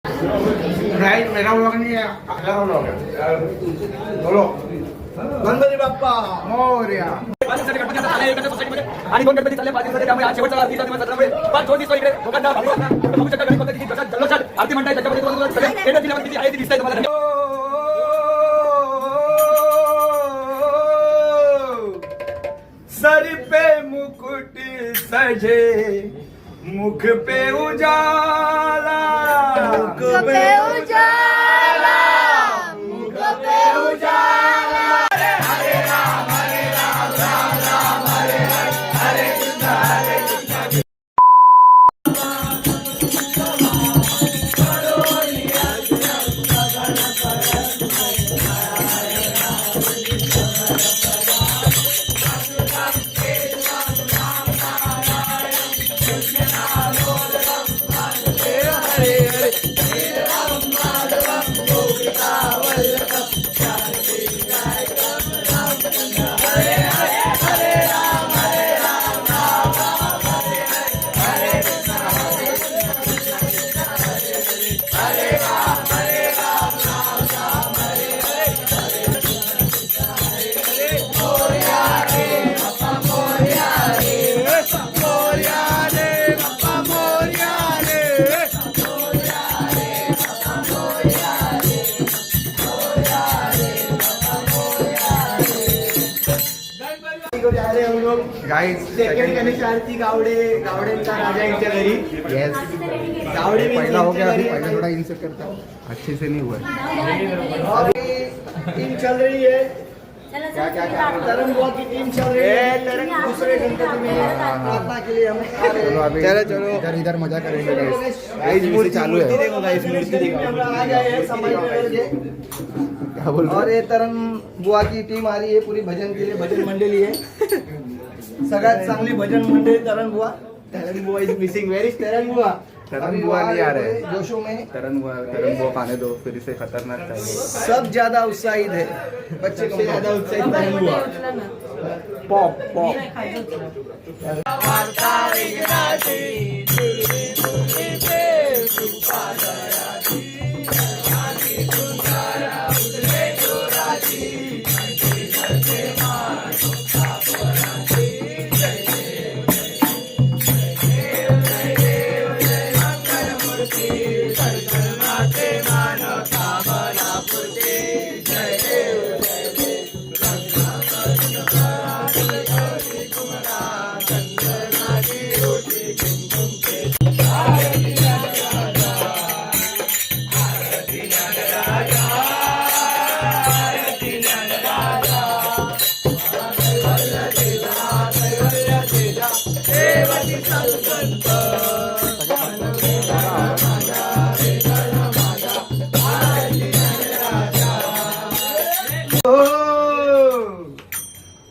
Right, मेरा vlog नहीं है, अगला व्लॉग है। बोलो गणपती बाप्पा मोरया। आणि दोन गणपती चालले 5 दिवसाचे, त्यामुळे आज शेवटचा आरतीचा दिवस 17 5 2 दिवस इकडे लोकांना बघू शकता गणेश भक्तांची जल्लोषात आरती म्हणताय, त्याच्यामध्ये तुम्हाला सगळे एंटर दिल्यावर किती आहे ती दिसतंय तुम्हाला। सर पे मुकुट सजे, मुख पे उजाला, मुख पे उजाला, मुख पे उजाला। हरे हरे राम राम राम हरे हरे कृष्ण हरे कृष्ण। गाइस सेकंड गणेश आरती गावडेंचा राजा यांच्या घरी। यस गावडे पहला हो गया, अभी पहला थोड़ा इनसे करता हूँ, अच्छे से नहीं हुआ। टीम चल रही है, क्या क्या क्या तरन बुआ की टीम चल रही है। तरन दूसरे गणपति में प्रार्थना के लिए हम चलो अभी चलो इधर इधर मजा करेंगे गाइस। गाइस मूर्ति चालू है। देखो गाइस, मूर्ति देखो। हम आ गए हैं संभाल के। क्या बोल और रहे ये तरन बुआ की टीम आ रही है पूरी भजन के लिए, भजन मंडली है। सगळ्यात चांगली भजन मंडळी तरन बुआ। तरन बुआ इज मिसिंग, वेर इज तरन बुआ? तरन बुआ नहीं आ रहे। जोशों में तरन बुआ खाने दो, फिर इसे खतरनाक चाहिए। सब ज्यादा उत्साहित है, बच्चे से ज्यादा उत्साहित तरन बुआ। पॉप पॉप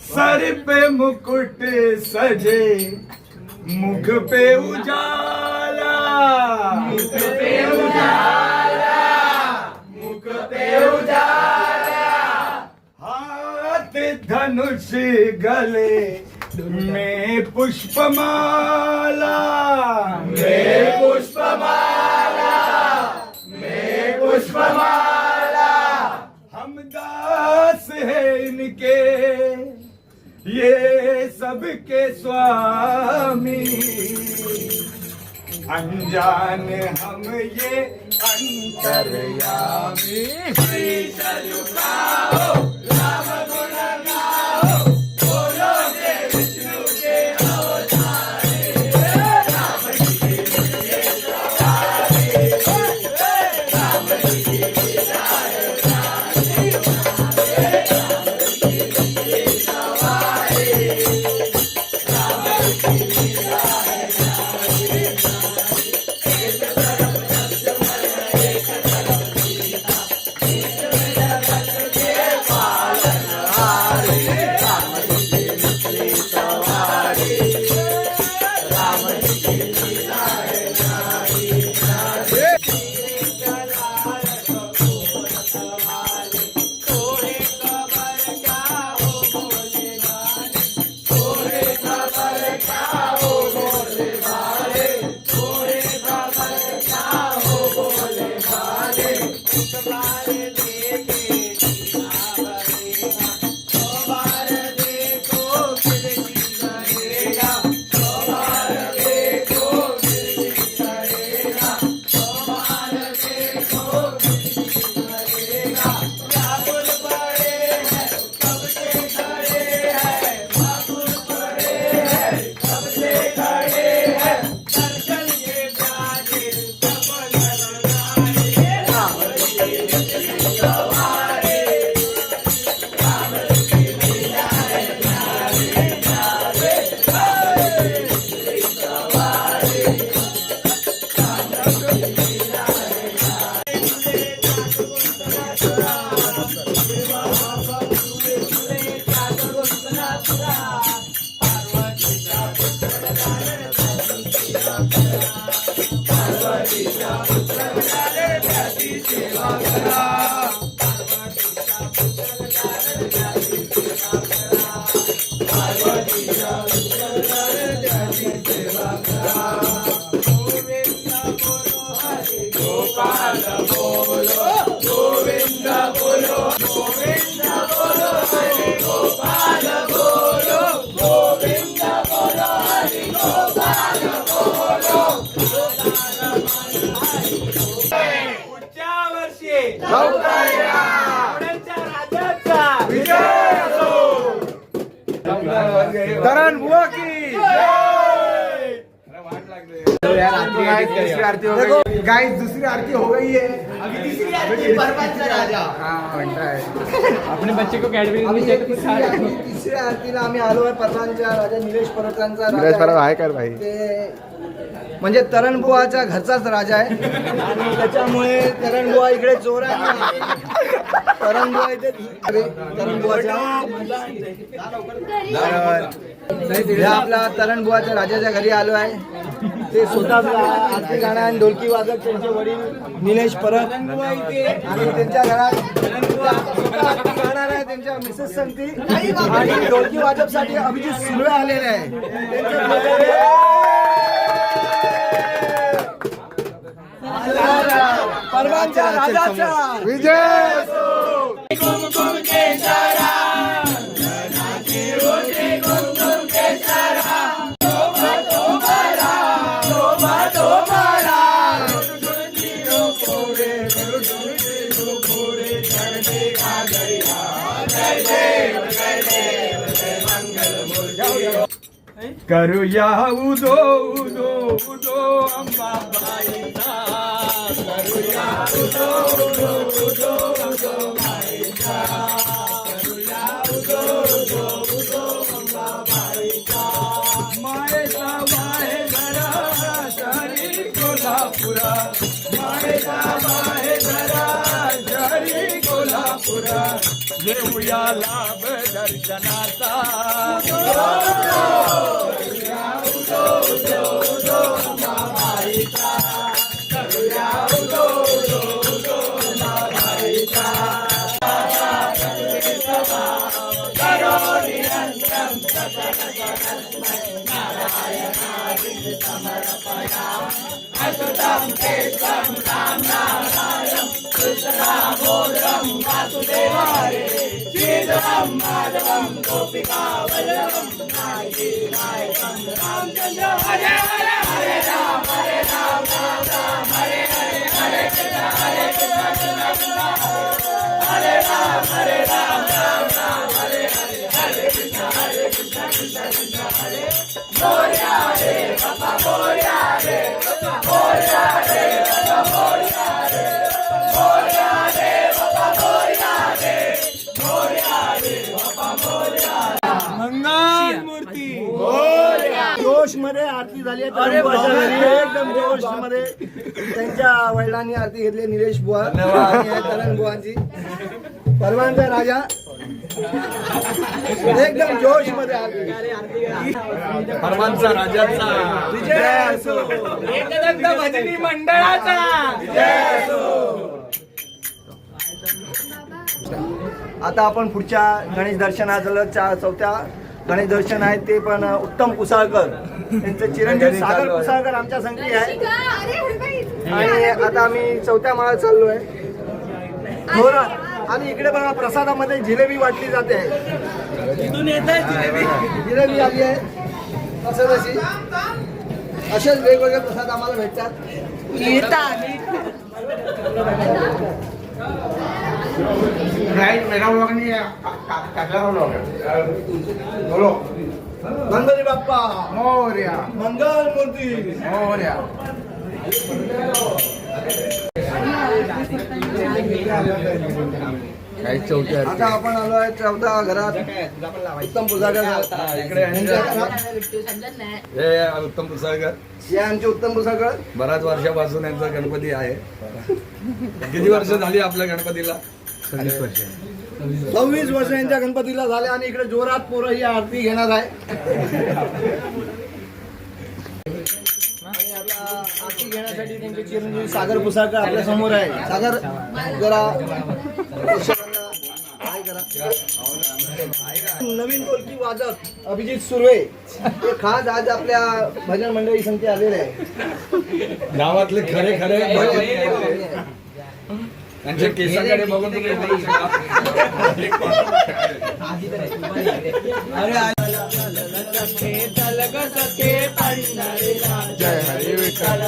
सर पे मुकुट सजे, मुख पे उजाला, मुख पे उजाला, मुख पे उजाला। हाथ धनुष गले में पुष्पमाला, में पुष्पमाला, में पुष्पमाला। हम दास है इनके, ये सबके स्वामी। अनजान हम ये अंतर्यामी। शीश झुकाओ, राम गुण गाओ, बोलो जे विष्णु के अवतारे। राम जी के सवारे, राम जी की पुढच्या वर्षी आवड्यांच्या राजाचा विजय असो. करण बुवा की दुसरी आरती हो गई गाइस, दुसरी आरती हो गई है. तीसरी आरती परवानचा राजा. हाँ म्हणताय. अपने बच्चे को कैडबरी आम्ही तिसऱ्या आरतीला आम्ही आलो आहे. परवानचा राजा निलेश परतांचा निलेश परब राजा आहे कर भाई. ते म्हणजे तरणबुवाच्या घरचाच राजा आहे आणि त्याच्यामुळे तरणबुवा इकडे जोरात तरणबुवा इथे तरणबुवाच्या हे आपला तरणबुवाच्या राजाच्या घरी आलो आहे. ते स्वतः आरती गाणं आणि ढोलकी वाजत त्यांचे वडील निलेश परब आणि त्यांच्या घरात स्वतः आरती गाणार आहे. त्यांच्या मिसेस संगती आणि ढोलकी वाजपसाठी अभिजित सुर्वे आलेले आहे. परवानच्या राजाचा विजय. करूया उदो उदो उदो अंबाबाईचा. करूया उदो उदो उदो अंबाबाईचा. करूया उदो उदो उदो अंबाबाईचा. मायेचा वाहे धरा शहरी कोल्हापुरा. मायेचा वाहे धरा शहरी कोल्हापुरा. घेऊया लाभ दर्शनाचा. मंगल मूर्ती जोश मध्ये आरती झाली आहे. तरणबुवाच्या घरी एकदम जोश मध्ये त्यांच्या वडिलांनी आरती घेतली. निलेश बुवा आणि तरणबुवांची. परवानचा राजा एकदम जोश मध्ये आरती. परवानचा राजाचा विजय असो. एकदंत भजनी मंडळाचा विजय असो. आता आपण पुढच्या गणेश दर्शनाचं चौथ्या गणेश दर्शन आहे ते पण उत्तम कुसाळकर त्यांचे चिरंजीव सागर कुसाळकर आमच्या संगती आहे. आणि आता आम्ही चौथ्या माळा चाललोय जोरात. आणि इकडे बघा प्रसादामध्ये जिलेबी वाटली जाते. जिलेबी आली आहे असं तशी. असेच वेगवेगळे प्रसाद आम्हाला भेटतात. गणपती बाप्पा मोरया मंगल मूर्ती. मोरया. काही चौथी आता आरती. आपण आलो आहे चौथा घरात उत्तम पुसाळकर इकडे यांच्या घरात. हे उत्तम पुसाळकर. हे आमचे उत्तम पुसाळकर. बऱ्याच वर्षापासून यांचा गणपती आहे. किती वर्ष झाली आपल्या गणपतीला? 26 वर्ष. 26 वर्ष यांच्या गणपतीला झाले आणि इकडे जोरात पोरं ही आरती घेणार आहे. आणि आता माहिती घेण्यासाठी त्यांचे चिरंजीवी सागर पुसाळकर आपल्या समोर आहे. सागर जरा प्रेक्षकांना हाय करा. नवीन ढोलकी वादक अभिजित सुर्वे हे खास आज आपल्या भजन मंडळी संगती आलेले आहे. गावातले खरे खरे त्यांच्या केसाकडे बघून तुम्ही बोलू शकाल. जय हरी विठ्ठल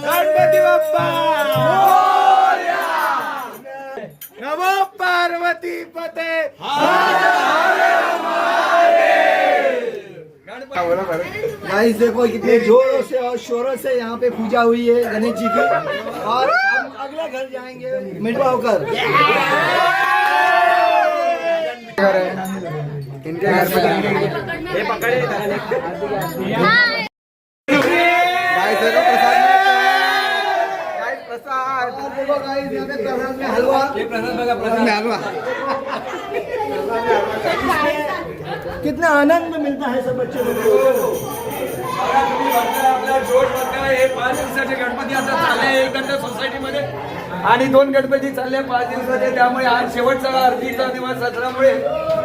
गणपती बाप्पा नमो पार्वती पते. गाइस देखो कितने जोरों से और शोरों से यहाँ पे पूजा हुई है गणेश जी की. और हम अगले घर जाएंगे मिठवा होकर. इनके घर पे प्रसाद देखो गाइस यहाँ पे प्रसाद में हलवा. हलवा कितना आनंद मिलता है सब बच्चों को. आपला जोश बघा. हे 5 दिवसाचे गणपती आता चालले एकत्र सोसायटीमध्ये आणि 2 गणपती चालले 5 दिवसाचे. त्यामुळे आज शेवटचा आरतीचा दिवस असल्यामुळे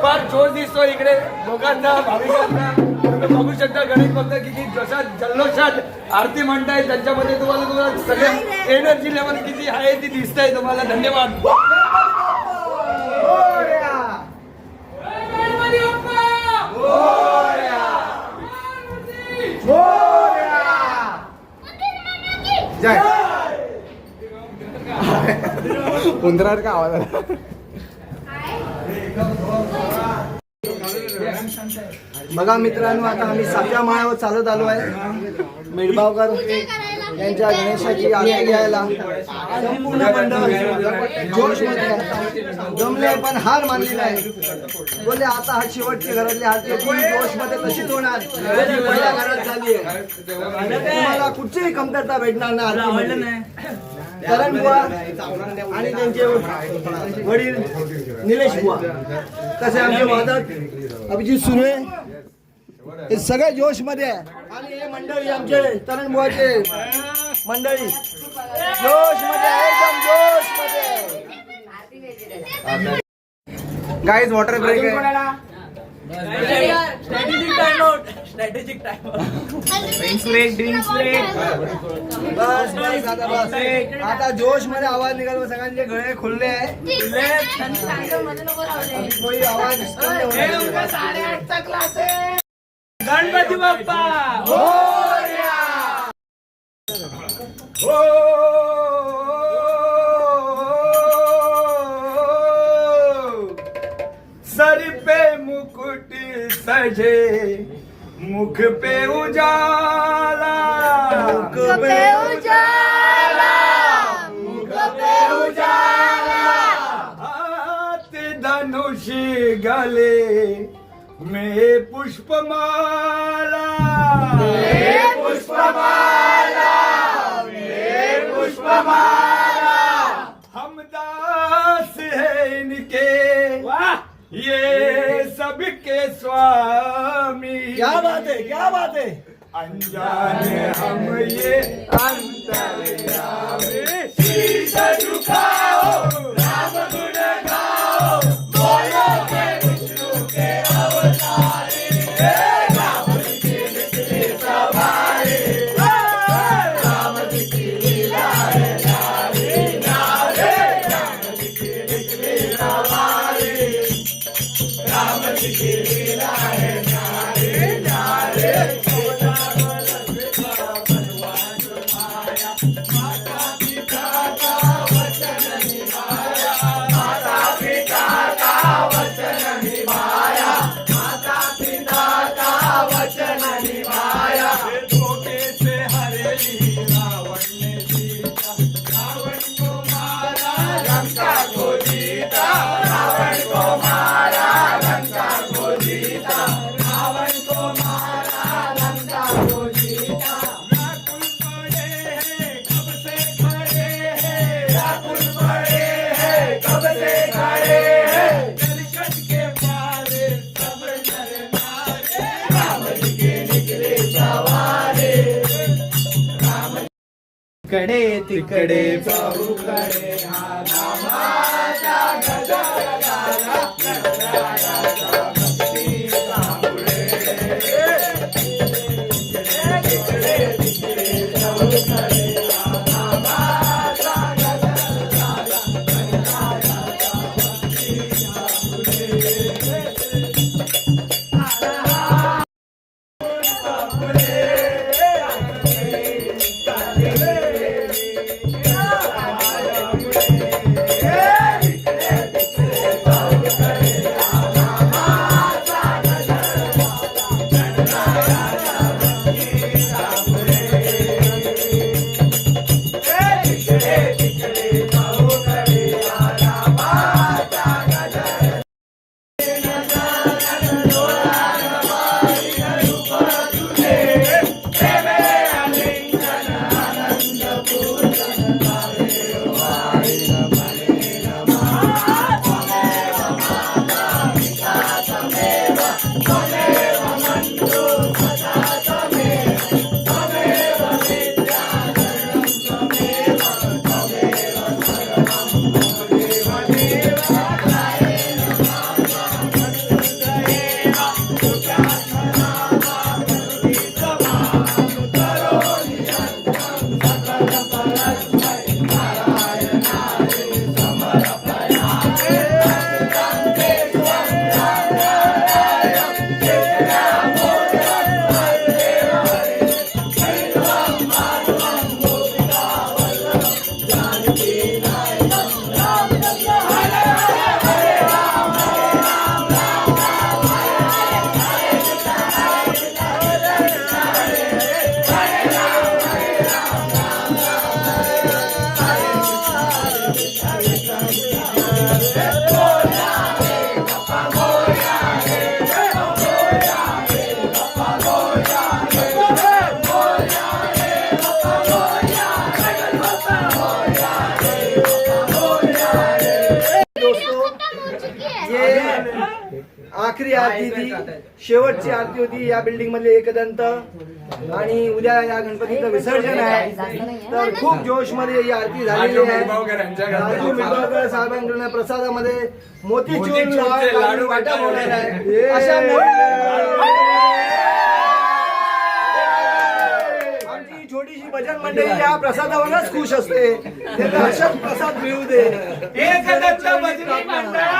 फार जोश दिसतो इकडे लोकांना, भाविकांना. तुम्ही बघू शकता गणेश भक्त किती जशा जल्लोषात आरती म्हणताय. त्यांच्यामध्ये तुम्हाला सगळे एनर्जी लेवल किती आहे ती दिसतंय तुम्हाला. धन्यवाद. जय उंदरार का आवाज आला. बघा मित्रांनो आता आम्ही 7व्या माळ्यावर चालत आलो आहे. मेडबावकर यांच्या गणेशाची आरती घ्यायला संपूर्ण मंडळ जोश मध्ये जमले पण हार मानलेला आहे. बोलले आता हा शेवटची घरातली आरती जोश मध्ये तशीच होणार. पहिल्या घरात झाली आहे. तुम्हाला कुठचीही कमतरता भेटणार नाही आरतीमध्ये. करण बुवा आणि त्यांचे वडील निलेश बुवा तसे आमचे वादक अभिजित सुर्वे हे सगळे जोश मध्ये आहे. आणि हे मंडळी आमचे तरण बुवाचे मंडळी जोश मध्ये एकदम जोश मध्ये. गाइस वॉटर ब्रेक आहे. बस बस आता जोश मध्ये आवाज निघाला. सगळ्यांचे गळे खुलले आहे. कोई आवाज गणपती बाप्पा सर पे मुकुट सजे मुख पे उजाला. मुख पे उजाला, मुख पे उजाला. हाथ धनुष गले में पुष्पमाला. पुष्पमाला, पुष्पमाला. हम दास है इनके ये सबके स्वामी. क्या बात है, क्या बात है. अनजान हम ये अंतर्यामी. कडे तिकडे चौकडे आखरी आरती थी, शेवटची आरती होती या बिल्डिंग मधले एकदंत आणि उद्या या गणपतीचं विसर्जन आहे. तर खूप जोश मध्ये ही आरती झालेली आहे. राजू मिळगावकर साहेबांकडून प्रसादामध्ये मोतीचूर लाडू वाटप होणार आहे. अशा आमची छोटीशी भजन मंडळी या प्रसादावरच खुश असते. त्यांना अशाच प्रसाद मिळू दे. एकदंत भजनी मंडळ